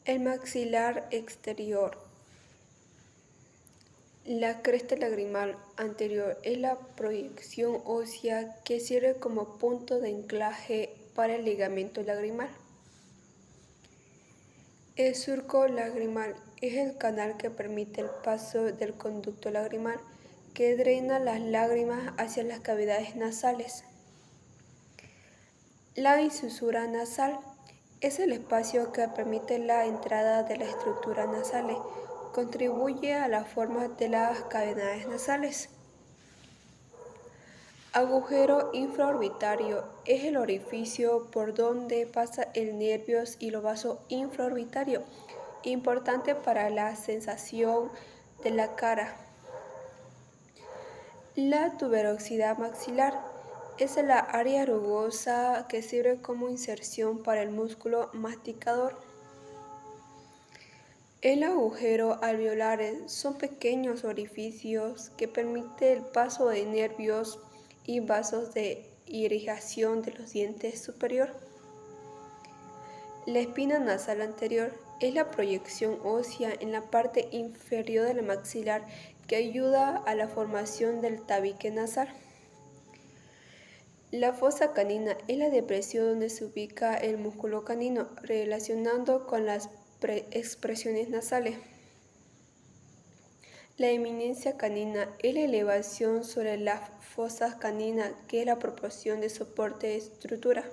El maxilar exterior. La cresta lagrimal anterior es la proyección ósea que sirve como punto de anclaje para el ligamento lagrimal. El surco lagrimal es el canal que permite el paso del conducto lagrimal que drena las lágrimas hacia las cavidades nasales. La incisura nasal es el espacio que permite la entrada de la estructura nasales. Contribuye a la forma de las cavidades nasales. Agujero infraorbitario es el orificio por donde pasa el nervio hilovaso infraorbitario, importante para la sensación de la cara. La tuberosidad maxilar es la área rugosa que sirve como inserción para el músculo masticador. El agujero alveolares son pequeños orificios que permiten el paso de nervios y vasos de irrigación de los dientes superior. La espina nasal anterior es la proyección ósea en la parte inferior del maxilar que ayuda a la formación del tabique nasal. La fosa canina es la depresión donde se ubica el músculo canino, relacionando con las expresiones nasales. La eminencia canina es la elevación sobre la fosa canina, que es la proporción de soporte de estructura.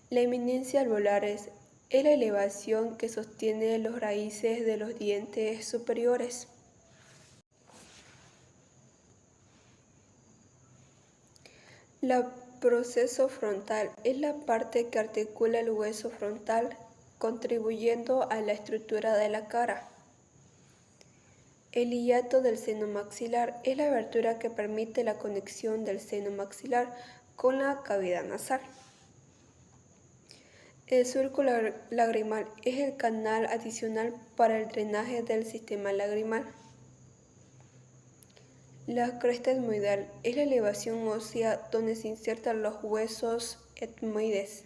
La eminencia alveolares es la elevación que sostiene las raíces de los dientes superiores. El proceso frontal es la parte que articula el hueso frontal, contribuyendo a la estructura de la cara. El hiato del seno maxilar es la abertura que permite la conexión del seno maxilar con la cavidad nasal. El surco lagrimal es el canal adicional para el drenaje del sistema lagrimal. La cresta etmoidal es la elevación ósea donde se insertan los huesos etmoides.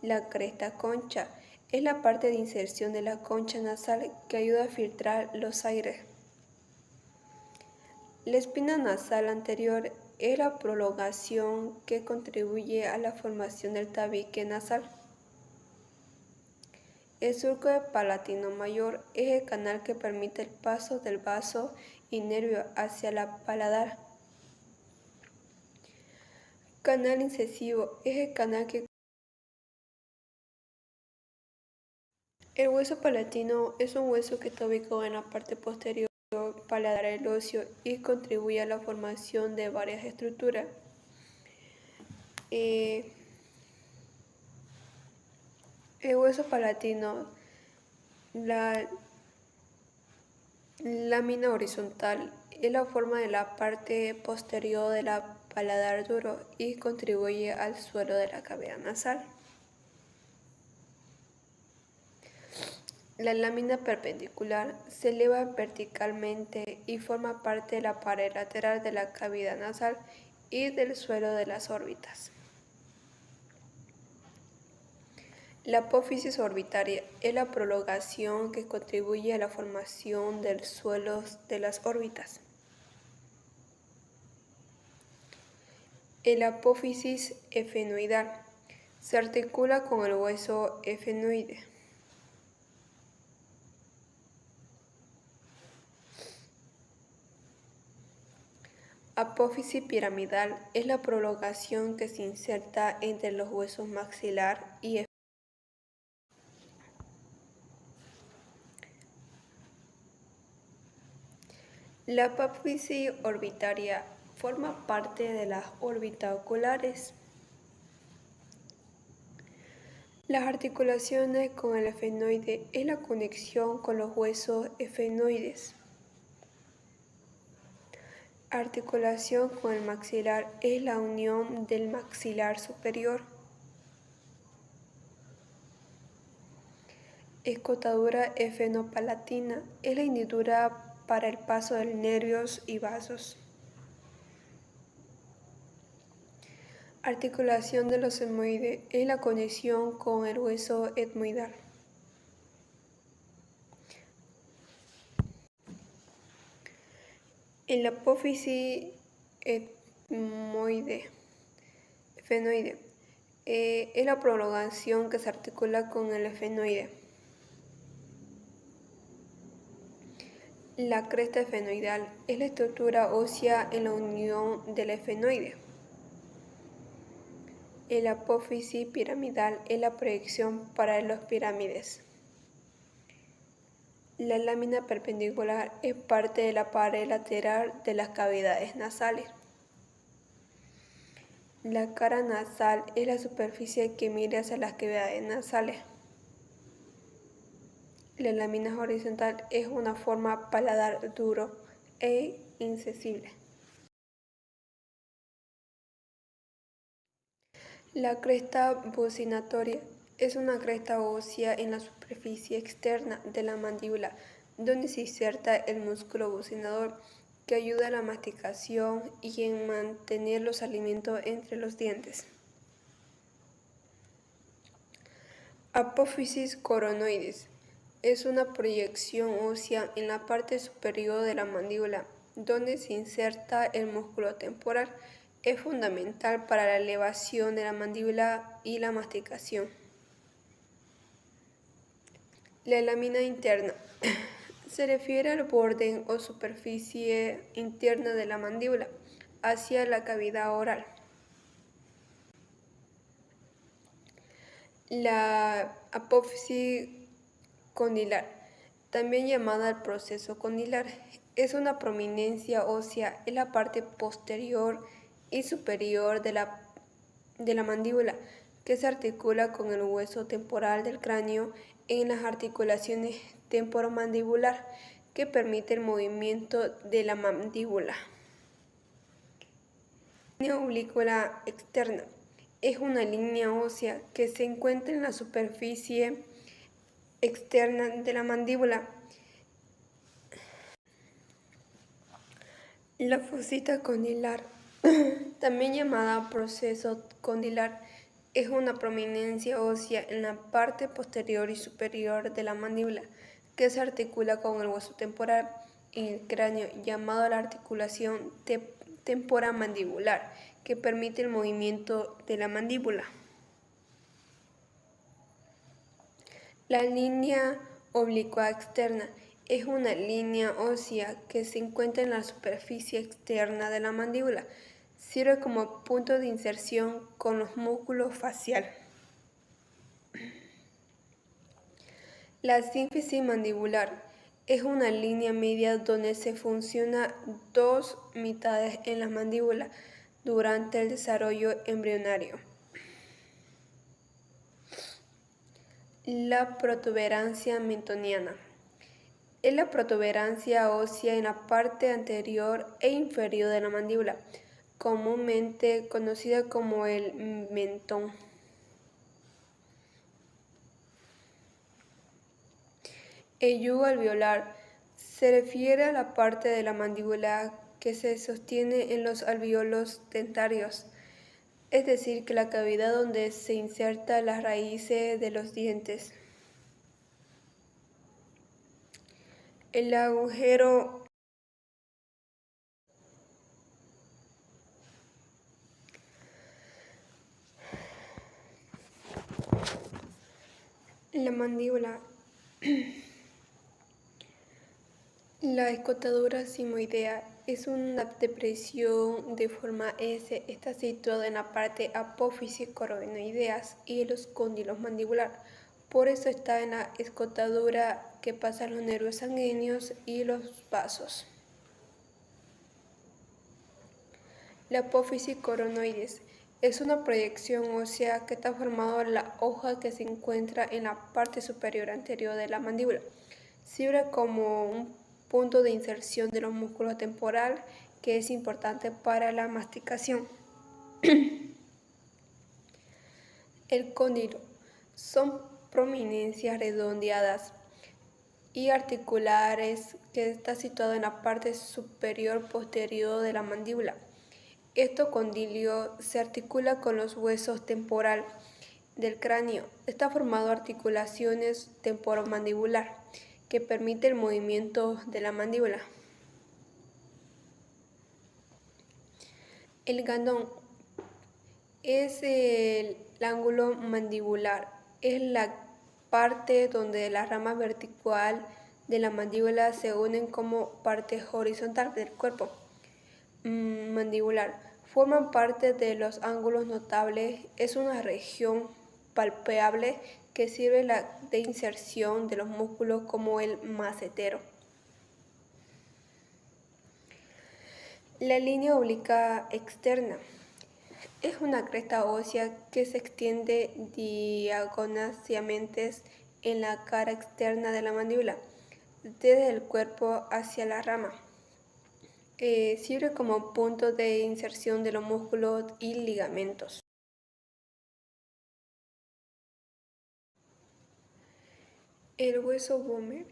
La cresta concha es la parte de inserción de la concha nasal que ayuda a filtrar los aires. La espina nasal anterior es la prolongación que contribuye a la formación del tabique nasal. El surco palatino mayor es el canal que permite el paso del vaso y nervio hacia la paladar. Canal incisivo es el canal que... El hueso palatino es un hueso que está ubicado en la parte posterior paladar del óseo y contribuye a la formación de varias estructuras. El hueso palatino, la lámina horizontal, es la forma de la parte posterior del paladar duro y contribuye al suelo de la cavidad nasal. La lámina perpendicular se eleva verticalmente y forma parte de la pared lateral de la cavidad nasal y del suelo de las órbitas. La apófisis orbitaria es la prolongación que contribuye a la formación del suelo de las órbitas. El apófisis efenoidal se articula con el hueso efenoide. Apófisis piramidal es la prolongación que se inserta entre los huesos maxilar y efenoide. La apófisis orbitaria forma parte de las órbitas oculares. Las articulaciones con el efenoide es la conexión con los huesos efenoides. Articulación con el maxilar es la unión del maxilar superior. Escotadura efenopalatina es la hendidura para el paso de nervios y vasos. Articulación del los etmoide es la conexión con el hueso etmoidal. El apófisis fenoide es la prolongación que se articula con el efenoide. La cresta efenoidal es la estructura ósea en la unión del efenoide. El apófisis piramidal es la proyección para los pirámides. La lámina perpendicular es parte de la pared lateral de las cavidades nasales. La cara nasal es la superficie que mira hacia las cavidades nasales. La lámina horizontal es una forma paladar duro e insensible. La cresta bucinatoria es una cresta ósea en la superficie externa de la mandíbula, donde se inserta el músculo bucinador, que ayuda a la masticación y en mantener los alimentos entre los dientes. Apófisis coronoides es una proyección ósea en la parte superior de la mandíbula, donde se inserta el músculo temporal. Es fundamental para la elevación de la mandíbula y la masticación. La lámina interna se refiere al borde o superficie interna de la mandíbula hacia la cavidad oral. La apófisis condilar, también llamada el proceso condilar, es una prominencia ósea en la parte posterior y superior de la mandíbula, que se articula con el hueso temporal del cráneo en las articulaciones temporomandibular, que permite el movimiento de la mandíbula. La línea oblicular externa es una línea ósea que se encuentra en la superficie externa de la mandíbula. La fosita condilar, también llamada proceso condilar, es una prominencia ósea en la parte posterior y superior de la mandíbula, que se articula con el hueso temporal en el cráneo, llamado la articulación temporomandibular, que permite el movimiento de la mandíbula. La línea oblicua externa es una línea ósea que se encuentra en la superficie externa de la mandíbula. Sirve como punto de inserción con los músculos faciales. La sínfisis mandibular es una línea media donde se fusionan dos mitades en la mandíbula durante el desarrollo embrionario. La protuberancia mentoniana es la protuberancia ósea en la parte anterior e inferior de la mandíbula, comúnmente conocida como el mentón. El yugo alveolar se refiere a la parte de la mandíbula que se sostiene en los alvéolos dentarios, es decir, que la cavidad donde se insertan las raíces de los dientes. El agujero en la mandíbula. La escotadura sigmoidea es una depresión de forma S. Está situada en la parte apófisis coronoideas y los cóndilos mandibular. Por eso está en la escotadura que pasa los nervios sanguíneos y los vasos. La apófisis coronoides es una proyección ósea que está formada en la hoja que se encuentra en la parte superior anterior de la mandíbula. Sirve como un punto de inserción de los músculos temporal, que es importante para la masticación. El cóndilo son prominencias redondeadas y articulares que está situado en la parte superior posterior de la mandíbula. Este condilio se articula con los huesos temporal del cráneo. Está formado de articulaciones temporomandibular que permite el movimiento de la mandíbula. El gandón es el ángulo mandibular. Es la parte donde las ramas vertical de la mandíbula se unen como parte horizontal del cuerpo mandibular. Forman parte de los ángulos notables. Es una región palpable que sirve de inserción de los músculos como el macetero. La línea obliqua externa es una cresta ósea que se extiende diagonalmente en la cara externa de la mandíbula, desde el cuerpo hacia la rama. Sirve como punto de inserción de los músculos y ligamentos. El hueso vomer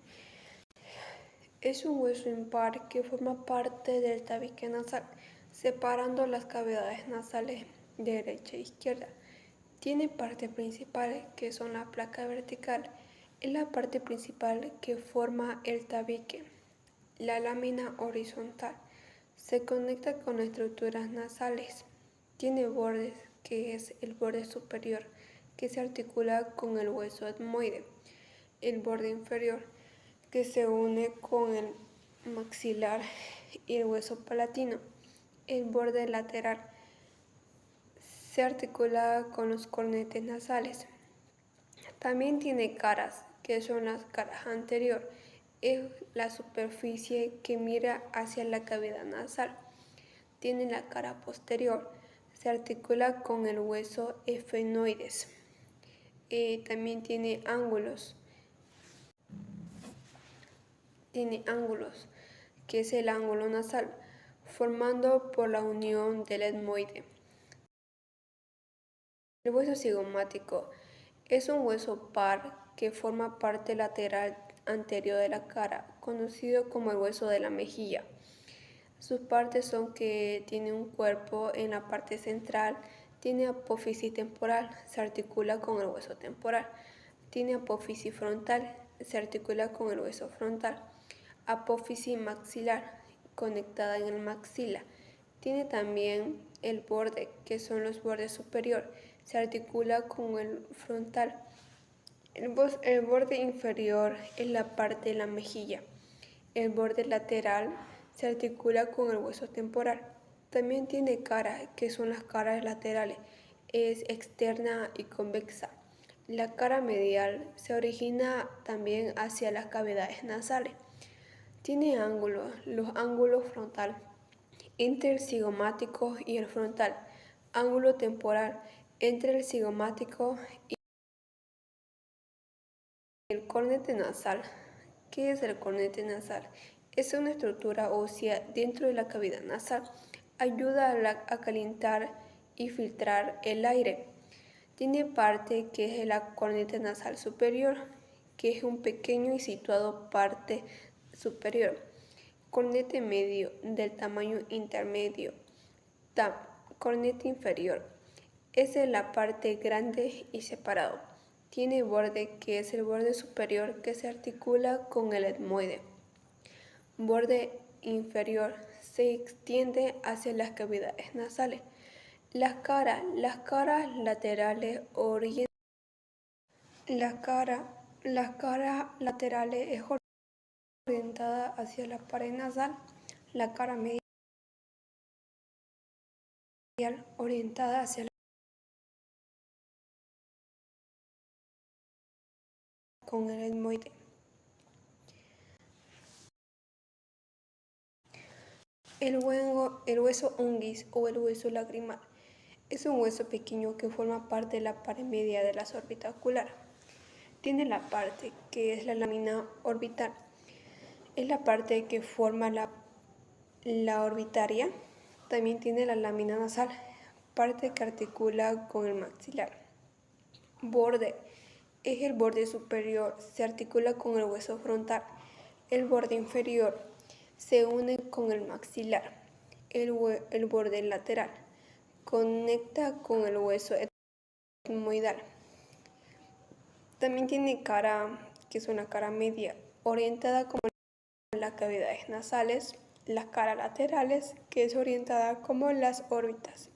es un hueso impar que forma parte del tabique nasal, separando las cavidades nasales derecha e izquierda. Tiene parte principal, que son la placa vertical, es la parte principal que forma el tabique. La lámina horizontal se conecta con las estructuras nasales. Tiene bordes, que es el borde superior, que se articula con el hueso etmoide. El borde inferior, que se une con el maxilar y el hueso palatino. El borde lateral se articula con los cornetes nasales. También tiene caras, que son las caras anterior. Es la superficie que mira hacia la cavidad nasal. Tiene la cara posterior. Se articula con el hueso efenoides. También tiene ángulos. Que es el ángulo nasal, formando por la unión del etmoide. El hueso cigomático es un hueso par que forma parte lateral anterior de la cara, conocido como el hueso de la mejilla. Sus partes son que tiene un cuerpo en la parte central, tiene apófisis temporal, se articula con el hueso temporal. Tiene apófisis frontal, se articula con el hueso frontal. Apófisis maxilar, conectada en el maxila. Tiene también el borde, que son los bordes superior, se articula con el frontal. El borde inferior es la parte de la mejilla. El borde lateral se articula con el hueso temporal. También tiene cara, que son las caras laterales, es externa y convexa. La cara medial se origina también hacia las cavidades nasales. Tiene ángulos, los ángulos frontal, entre el cigomático y el frontal. Ángulo temporal, entre el cigomático y el cornete nasal. ¿Qué es el cornete nasal? Es una estructura ósea dentro de la cavidad nasal. Ayuda a calentar y filtrar el aire. Tiene parte que es la corneta nasal superior, que es un pequeño y situado parte superior. Cornete medio, del tamaño intermedio. Cornete inferior. Es en la parte grande y separado. Tiene borde, que es el borde superior, que se articula con el etmoide. Borde inferior, se extiende hacia las cavidades nasales. Las caras laterales es orientada hacia la pared nasal. La cara medial orientada hacia la con el etmoide. El hueso unguis o el hueso lagrimal es un hueso pequeño que forma parte de la pared media de la órbita ocular. Tiene la parte que es la lámina orbital. Es la parte que forma la orbitaria. También tiene la lámina nasal, parte que articula con el maxilar. Borde es el borde superior, se articula con el hueso frontal. El borde inferior se une con el maxilar. el borde lateral. Conecta con el hueso etmoidal. También tiene cara, que es una cara media, orientada como las cavidades nasales, las caras laterales, que es orientada como las órbitas.